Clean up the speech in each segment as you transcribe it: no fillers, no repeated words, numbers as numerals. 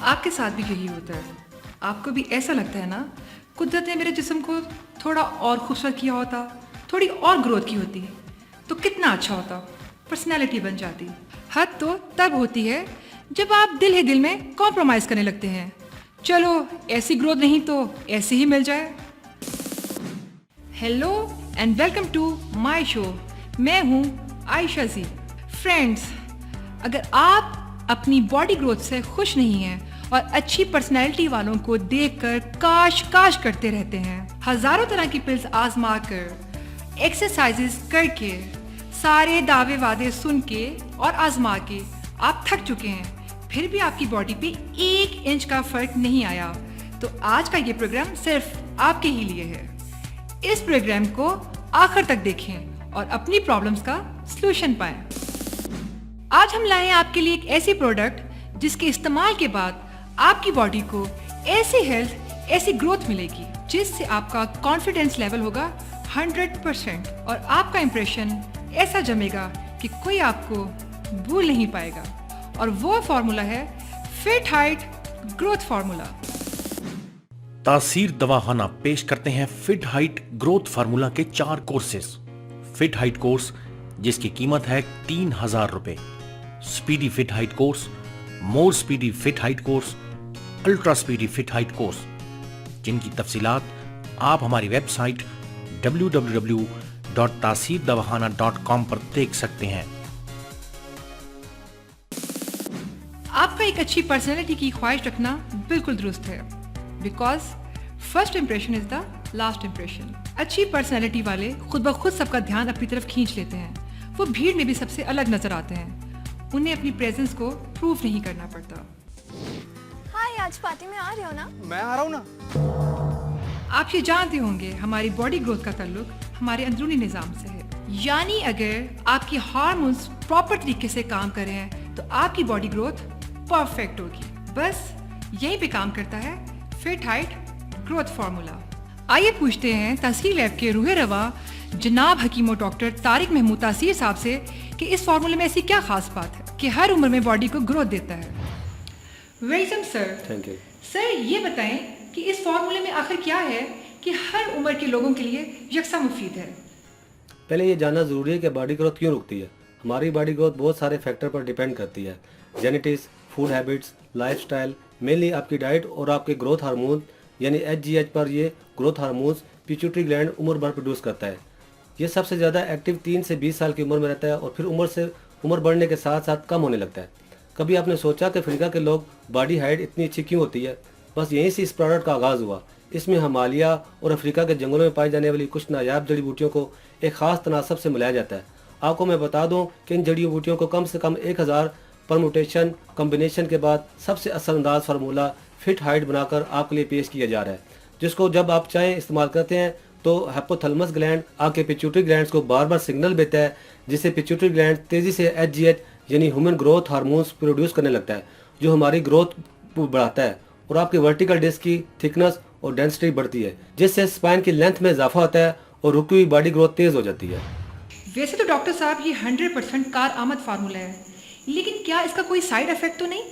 आपके साथ भी यही होता है। आपको भी ऐसा लगता है ना, कुदरत ने मेरे जिस्म को थोड़ा और खूबसूरत किया होता, थोड़ी और ग्रोथ की होती तो कितना अच्छा होता, पर्सनैलिटी बन जाती। हद तो तब होती है जब आप दिल ही दिल में कॉम्प्रोमाइज़ करने लगते हैं। चलो ऐसी ग्रोथ नहीं तो ऐसे ही मिल जाए। Hello and welcome to my show. मैं हूँ आयशा जी। फ्रेंड्स, अगर आप अपनी बॉडी ग्रोथ से खुश नहीं हैं और अच्छी पर्सनैलिटी वालों को देखकर काश काश करते रहते हैं, हजारों तरह की पिल्स आजमा कर, एक्सरसाइजेस करके, सारे दावे वादे सुन के और आजमा के आप थक चुके हैं, फिर भी आपकी बॉडी पे 1 इंच का फर्क नहीं आया, तो आज का ये प्रोग्राम सिर्फ आपके ही लिए है। इस प्रोग्राम को आखिर तक देखें और अपनी प्रॉब्लम्स का सलूशन पाएं। आज हम लाए हैं आपके लिए एक ऐसी प्रोडक्ट जिसके इस्तेमाल के बाद आपकी बॉडी को ऐसी हेल्थ, ऐसी ग्रोथ मिलेगी जिससे आपका कॉन्फिडेंस लेवल होगा 100% और आपका इंप्रेशन ऐसा जमेगा कि कोई आपको भूल नहीं पाएगा। और वो फॉर्मूला है फिट हाइट ग्रोथ फार्मूला। तासीर दवाखाना पेश करते हैं फिट हाइट ग्रोथ फार्मूला के 4 कोर्सेस। फिट हाइट कोर्स जिसकी कीमत है 3000 रुपए, speedy fit height course, more speedy fit height course, ultra speedy fit height course, जिनकी तफसीलात आप हमारी वेबसाइट www.taseerdawahana.com पर देख सकते हैं। आपका एक अच्छी पर्सनैलिटी की ख्वाहिश रखना बिल्कुल दुरुस्त है, because first impression is the last impression. अच्छी पर्सनैलिटी वाले खुद ब खुद सबका ध्यान अपनी तरफ खींच लेते हैं। वो भीड़ में भी सबसे अलग नजर आते हैं। उन्हें अपनी प्रेजेंस को प्रूव नहीं करना पड़ता। हाय, आज पार्टी में आ रहे हो ना? मैं आ रहा हूँ ना। आप ये जानते होंगे हमारी बॉडी ग्रोथ का ताल्लुक हमारे अंदरूनी निज़ाम से है। यानी अगर आपकी हार्मोन्स प्रॉपर तरीके से काम कर रहे हैं तो आपकी बॉडी ग्रोथ परफेक्ट होगी। बस यहीं पे काम करता है फिट हाइट ग्रोथ फार्मूला। आइए पूछते हैं तासीर लैब के रूहे रवा जनाब हकीमो डॉक्टर तारिक महमूद तासीर साहब से कि इस फार्मूले में ऐसी क्या खास बात है कि हर उम्र में बॉडी को ग्रोथ देता है। Welcome sir. Thank you. Sir, ये बताएं कि इस फार्मूले में आखिर क्या है कि हर उम्र के लोगों के लिए यकसा मुफीद है। पहले ये जानना ज़रूरी है कि बॉडी ग्रोथ क्यों रुकती है। हमारी बॉडी ग्रोथ बहुत सारे फैक्टर पर डिपेंड करती है। Genetics, food habits, lifestyle, mainly आपकी डाइट और आपके ग्रोथ हार्मोन यानी HGH पर ये ग्रोथ हार्मोन्स पिट्यूटरी ग्लैंड उम्र भर प्रोड्यूस करता है। ये सबसे ज़्यादा एक्टिव 3 से 20 साल की उम्र में रहता है और फिर उम्र बढ़ने के साथ साथ कम होने लगता है। कभी आपने सोचा कि अफ्रीका के लोग बॉडी हाइट इतनी अच्छी क्यों होती है? बस यहीं से इस प्रोडक्ट का आगाज़ हुआ। इसमें हिमालय और अफ्रीका के जंगलों में पाई जाने वाली कुछ नायाब जड़ी बूटियों को एक ख़ास तनासब से मिलाया जाता है। आपको मैं बता दूं कि इन जड़ी बूटियों को कम से कम 1000 परमुटेशन कम्बिनेशन के बाद सबसे असरअंदाज फार्मूला फिट हाइट बनाकर आपके लिए पेश किया जा रहा है, जिसको जब आप चाहें इस्तेमाल करते हैं तो हाइपोथैलेमस ग्लैंड आपके पिट्यूटरी ग्लैंड्स को बार बार सिग्नल देता है, जिससे पिट्यूटरी ग्लैंड तेज़ी से HGH यानी ह्यूमन ग्रोथ हार्मोन्स प्रोड्यूस करने लगता है, जो हमारी ग्रोथ बढ़ाता है और आपके वर्टिकल डिस्क की थिकनेस और डेंसिटी बढ़ती है, जिससे स्पाइन की लेंथ में इजाफा होता है और रुकी हुई बॉडी ग्रोथ तेज़ हो जाती है। वैसे तो डॉक्टर साहब ये 100% कारआमद फार्मूला है, लेकिन क्या इसका कोई साइड इफेक्ट तो नहीं?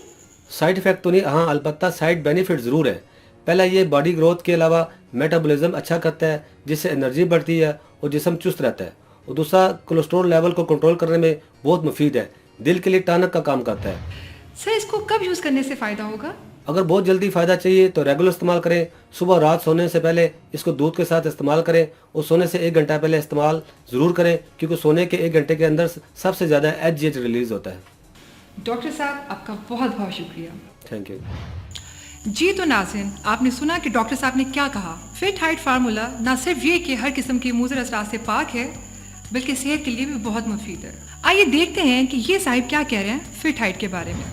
साइड इफेक्ट तो नहीं, हाँ अलबत्ता साइड बेनिफिट ज़रूर है। पहला ये बॉडी ग्रोथ के अलावा मेटाबॉलिज्म अच्छा करता है, जिससे एनर्जी बढ़ती है और जिस्म चुस्त रहता है। और दूसरा, कोलेस्ट्रॉल लेवल को कंट्रोल करने में बहुत मुफीद है, दिल के लिए टॉनिक का काम करता है। सर, इसको कब यूज़ करने से फ़ायदा होगा? अगर बहुत जल्दी फ़ायदा चाहिए तो रेगुलर इस्तेमाल करें। सुबह और रात सोने से पहले इसको दूध के साथ इस्तेमाल करें और सोने से 1 घंटा पहले इस्तेमाल ज़रूर करें, क्योंकि सोने के 1 घंटे के अंदर सबसे ज़्यादा HGH रिलीज़ होता है। डॉक्टर साहब, आपका बहुत बहुत शुक्रिया। Thank you. जी तो नाज़रीन, आपने सुना कि डॉक्टर साहब ने क्या कहा। फिट हाइट फार्मूला न सिर्फ ये कि हर किस्म के मुज़र असरात से पाक है, बल्कि सेहत के लिए भी बहुत मुफीद है। आइए देखते हैं कि ये साहिब क्या कह रहे हैं फिट हाइट के बारे में।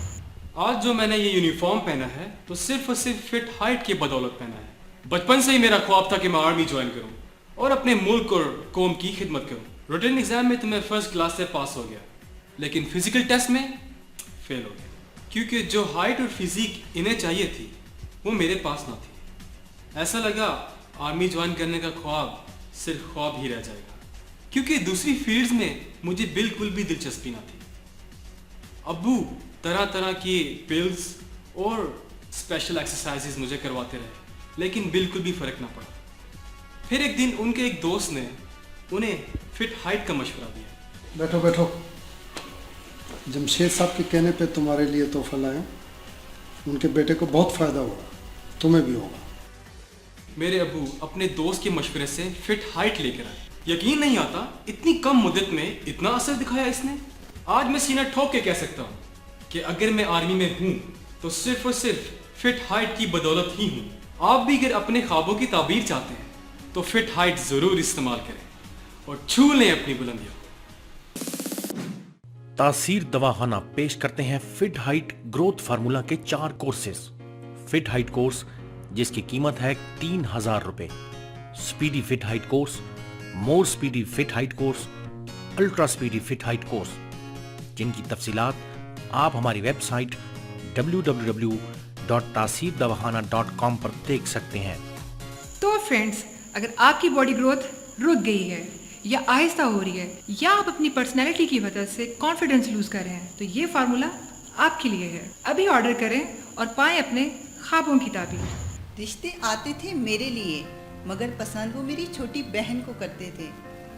आज जो मैंने ये यूनिफॉर्म पहना है तो सिर्फ और सिर्फ फिट हाइट की बदौलत पहना है। बचपन से ही मेरा ख्वाब था कि मैं आर्मी ज्वाइन करूं और अपने मुल्क और कौम की खिदमत करूं। रिटन एग्जाम में तो मैं फर्स्ट क्लास से पास हो गया, लेकिन फिजिकल टेस्ट में फेल हो गया, क्योंकि जो हाइट और फिजिक इन्हें चाहिए थी वो मेरे पास ना थी। ऐसा लगा आर्मी ज्वाइन करने का ख्वाब सिर्फ ख्वाब ही रह जाएगा, क्योंकि दूसरी फील्ड्स में मुझे बिल्कुल भी दिलचस्पी ना थी। अब्बू तरह तरह की पिल्स और स्पेशल एक्सरसाइजेज मुझे करवाते रहे, लेकिन बिल्कुल भी फ़र्क ना पड़ा। फिर एक दिन उनके एक दोस्त ने उन्हें फिट हाइट का मशवरा दिया। बैठो बैठो। जमशेद साहब के कहने पे तुम्हारे लिए तोहफा लाए। उनके बेटे को बहुत फ़ायदा होगा, तुम्हें भी होगा। मेरे अबू अपने दोस्त के मशवरे से फिट हाइट लेकर आए। यकीन नहीं आता, इतनी कम मुद्दत में इतना असर दिखाया इसने। आज मैं सीना ठोक के कह सकता हूँ कि अगर मैं आर्मी में हूँ तो सिर्फ और सिर्फ फिट हाइट की बदौलत ही हूँ। आप भी अगर अपने ख्वाबों की ताबीर चाहते हैं तो फिट हाइट ज़रूर इस्तेमाल करें और छू लें अपनी बुलंदियों। तासीर दवाखाना पेश करते हैं फिट हाइट ग्रोथ फार्मूला के 4 कोर्सेज। फिट हाइट कोर्स जिसकी कीमत है 3000 रुपए, speedy fit height course, more speedy fit height course, ultra speedy fit height course, जिनकी तफसीलात आप हमारी वेबसाइट www.taseerdawahana.com पर देख सकते हैं। तो फ्रेंड्स, अगर आपकी बॉडी ग्रोथ रुक गई है या आहिस्ता हो रही है या आप अपनी पर्सनैलिटी की वजह से कॉन्फिडेंस लूज कर रहे हैं तो ये फार्मूला आपके लिए है। अभी ऑर्डर करें और पाएं अपने ख्वाबों की ताबीर। रिश्ते आते थे मेरे लिए, मगर पसंद वो मेरी छोटी बहन को करते थे।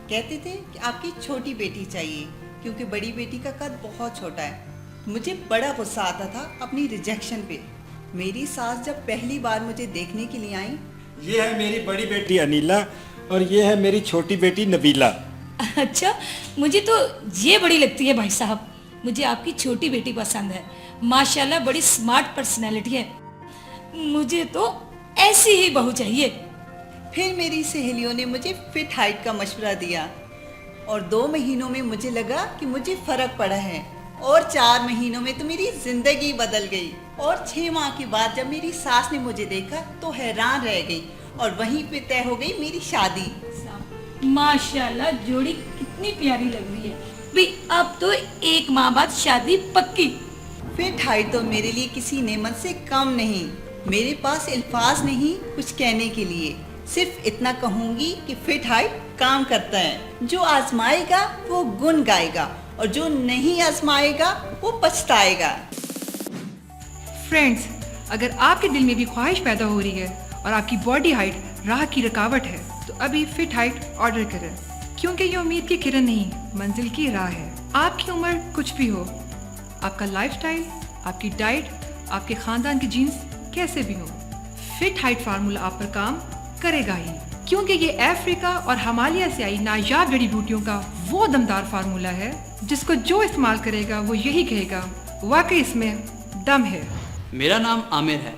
कहते थे कि आपकी छोटी बेटी चाहिए क्योंकि बड़ी बेटी का कद बहुत छोटा है। मुझे बड़ा गुस्सा आता था अपनी रिजेक्शन पे। मेरी सास जब पहली बार मुझे देखने के लिए आई, ये है मेरी बड़ी बेटी अनीला और ये है मेरी छोटी बेटी नबीला। अच्छा, मुझे तो ये बड़ी लगती है भाई साहब। मुझे आपकी छोटी बेटी पसंद है, माशाल्लाह बड़ी स्मार्ट पर्सनैलिटी है। मुझे तो ऐसी ही बहू चाहिए। फिर मेरी सहेलियों ने मुझे फिट हाइट का मशवरा दिया और 2 महीनों में मुझे लगा कि मुझे फ़र्क पड़ा है और 4 महीनों में तो मेरी ज़िंदगी बदल गई। और 6 माह के बाद जब मेरी सास ने मुझे देखा तो हैरान रह गई और वहीं पे तय हो गई मेरी शादी। माशाल्लाह जोड़ी कितनी प्यारी लग रही है भाई। अब तो 1 माह बाद शादी पक्की। फिट हाइट तो मेरे लिए किसी नेमत से कम नहीं। मेरे पास अल्फाज नहीं कुछ कहने के लिए, सिर्फ इतना कहूँगी कि फिट हाइट काम करता है। जो आजमाएगा वो गुन गाएगा और जो नहीं आजमाएगा वो पछताएगा। फ्रेंड्स, अगर आपके दिल में भी ख्वाहिश पैदा हो रही है और आपकी बॉडी हाइट राह की रुकावट है तो अभी फिट हाइट ऑर्डर करें, क्योंकि ये उम्मीद की किरण नहीं, मंजिल की राह है। आपकी उम्र कुछ भी हो, आपका लाइफस्टाइल, आपकी डाइट, आपके खानदान के जीन्स कैसे भी हो, फिट हाइट फार्मूला आप पर काम करेगा ही, क्योंकि ये अफ्रीका और हिमालय से आई नायाब जड़ी बूटियों का वो दमदार फार्मूला है जिसको जो इस्तेमाल करेगा वो यही कहेगा वाकई इसमें दम है। मेरा नाम आमिर है।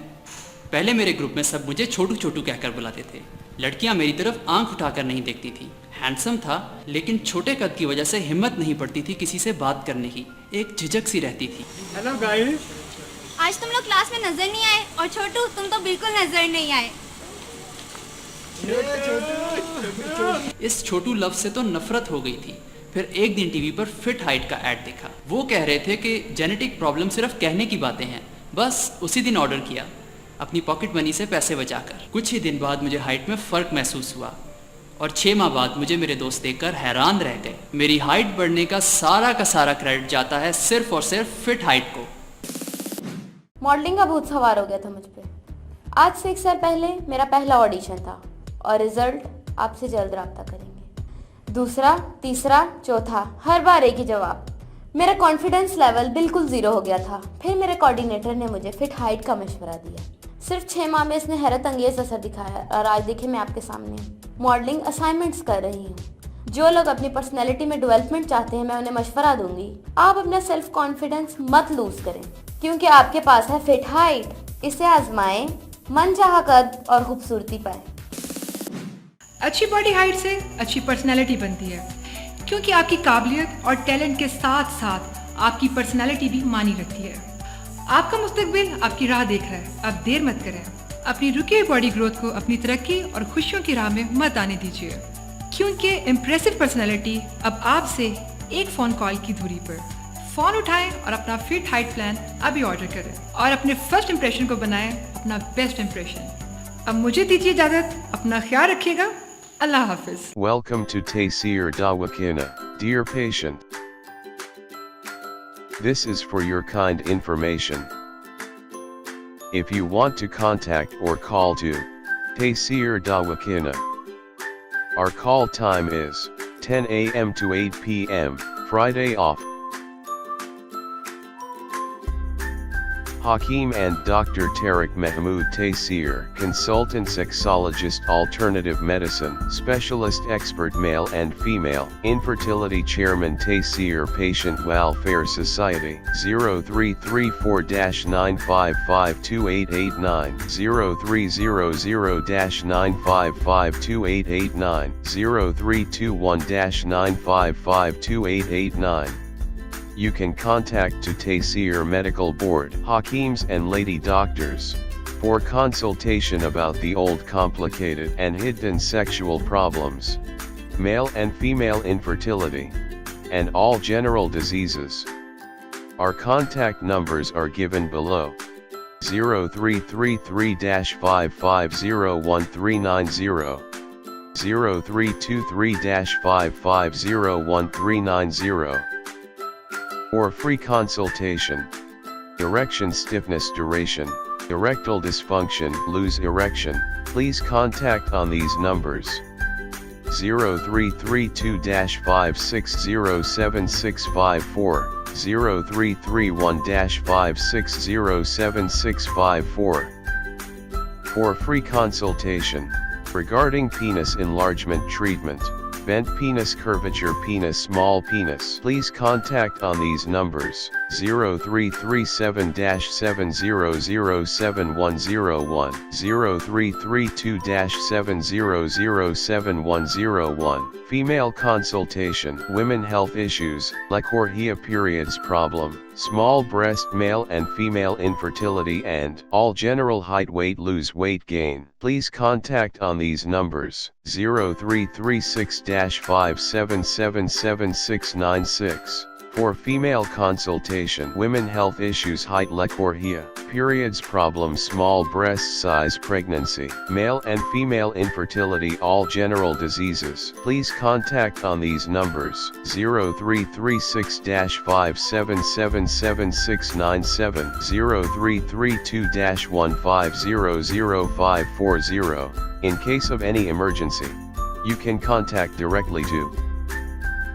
पहले मेरे ग्रुप में सब मुझे छोटू छोटू कहकर बुलाते थे। लड़कियां मेरी तरफ आंख उठाकर नहीं देखती थी। हैंडसम था लेकिन छोटे कद की वजह से हिम्मत नहीं पड़ती थी किसी से बात करने की, एक झिझक सी रहती थी। हेलो गाइस, आज तुम लोग क्लास में नजर नहीं आए और छोटू तुम तो बिल्कुल नजर नहीं आए। इस छोटू लफ्ज से तो नफरत हो गई थी। फिर एक दिन टीवी पर फिट हाइट का ऐड देखा। वो कह रहे थे कि जेनेटिक प्रॉब्लम सिर्फ कहने की बातें हैं। बस उसी दिन ऑर्डर किया, अपनी पॉकेट मनी से पैसे बचाकर। कुछ ही दिन बाद मुझे हाइट में फ़र्क महसूस हुआ और 6 माह बाद मुझे मेरे दोस्त देखकर हैरान रह गए। मेरी हाइट बढ़ने का सारा क्रेडिट जाता है सिर्फ और सिर्फ फिट हाइट को। मॉडलिंग का भूत सवार हो गया था मुझ पे। आज से 1 साल पहले मेरा पहला ऑडिशन था और रिजल्ट आपसे जल्द रब्ता करेंगे। दूसरा, तीसरा, चौथा, हर बार एक ही जवाब। मेरा कॉन्फिडेंस लेवल बिल्कुल 0 हो गया था। फिर मेरे कोऑर्डिनेटर ने मुझे फिट हाइट का मशवरा दिया। सिर्फ 6 माह में इसने हैरत अंगेज असर दिखाया और आज देखिए मैं आपके सामने मॉडलिंग असाइनमेंट्स कर रही हूँ। जो लोग अपनी पर्सनैलिटी में डेवलपमेंट चाहते हैं मैं उन्हें मशवरा दूंगी, आप अपना सेल्फ कॉन्फिडेंस मत लूज करें, क्योंकि आपके पास है फिट हाइट। इसे आजमाएं, मनचाहा कद और खूबसूरती पाएं। अच्छी बॉडी हाइट से अच्छी पर्सनैलिटी बनती है, क्योंकि आपकी काबिलियत और टैलेंट के साथ साथ आपकी पर्सनैलिटी भी मानी रखती है। आपका मुस्तकबिल आपकी राह देख रहा है, अब देर मत करें। अपनी रुकी हुई बॉडी ग्रोथ को अपनी तरक्की और खुशियों की राह में मत आने दीजिए, क्योंकि इम्प्रेसिव पर्सनैलिटी अब आपसे एक फ़ोन कॉल की दूरी पर। फ़ोन उठाएं और अपना फिट हाइट प्लान अभी ऑर्डर करें और अपने फर्स्ट इंप्रेशन को बनाएं अपना बेस्ट इंप्रेशन। अब मुझे दीजिए इजाज़त, अपना ख्याल रखिएगा। Allah Hafiz. Welcome to Taseer Dawakina, dear patient. This is for your kind information. If you want to contact or call to Taysir Dawakana, our call time is 10 a.m. to 8 p.m., Friday off. Hakeem and Dr. Tariq Mahmood Taysir, consultant sexologist, alternative medicine specialist, expert, male and female, infertility, chairman, Taysir Patient Welfare Society, 0334-9552889, 0300-9552889, 0321-9552889. You can contact to Taysir Medical Board, Hakeems and lady doctors, for consultation about the old, complicated and hidden sexual problems, male and female infertility, and all general diseases. Our contact numbers are given below: 0333-5501390, 0323-5501390. For free consultation. Erection stiffness, duration, erectile dysfunction, lose erection, please contact on these numbers: 0332-5607654, 0331-5607654. For free consultation regarding penis enlargement treatment, bent penis, curvature penis, small penis, please contact on these numbers: 0337-7007101, 0332-7007101. Female consultation, women health issues, Lecorhia, periods problem, small breast, male and female infertility, and all general height, weight, lose weight gain. Please contact on these numbers: 0336-5777696. For female consultation, women health issues, height, Lecorhia, periods problem, small breast size, pregnancy, male and female infertility, all general diseases. Please contact on these numbers: 0336-5777697, 0332-1500540. In case of any emergency, you can contact directly to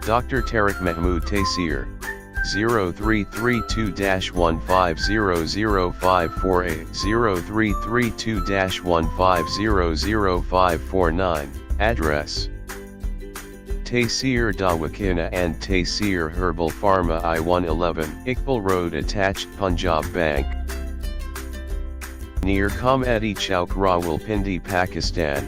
Dr. Tariq Mahmood Taysir, 0332-1500548, 0332-1500549. Address: Taysir Dawakana and Taysir Herbal Pharma, I-111, Iqbal Road, attached Punjab Bank, near Comedy Chowk, Rawalpindi, Pakistan.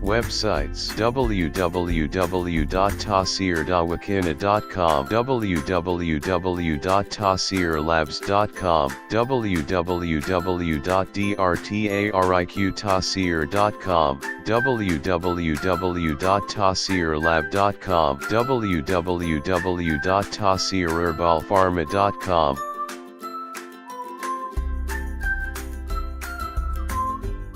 Websites: www.taysirdawakana.com, www.taysirlabs.com, www.drtariqtaysir.com, www.taysirlab.com, www.taysirherbalpharma.com,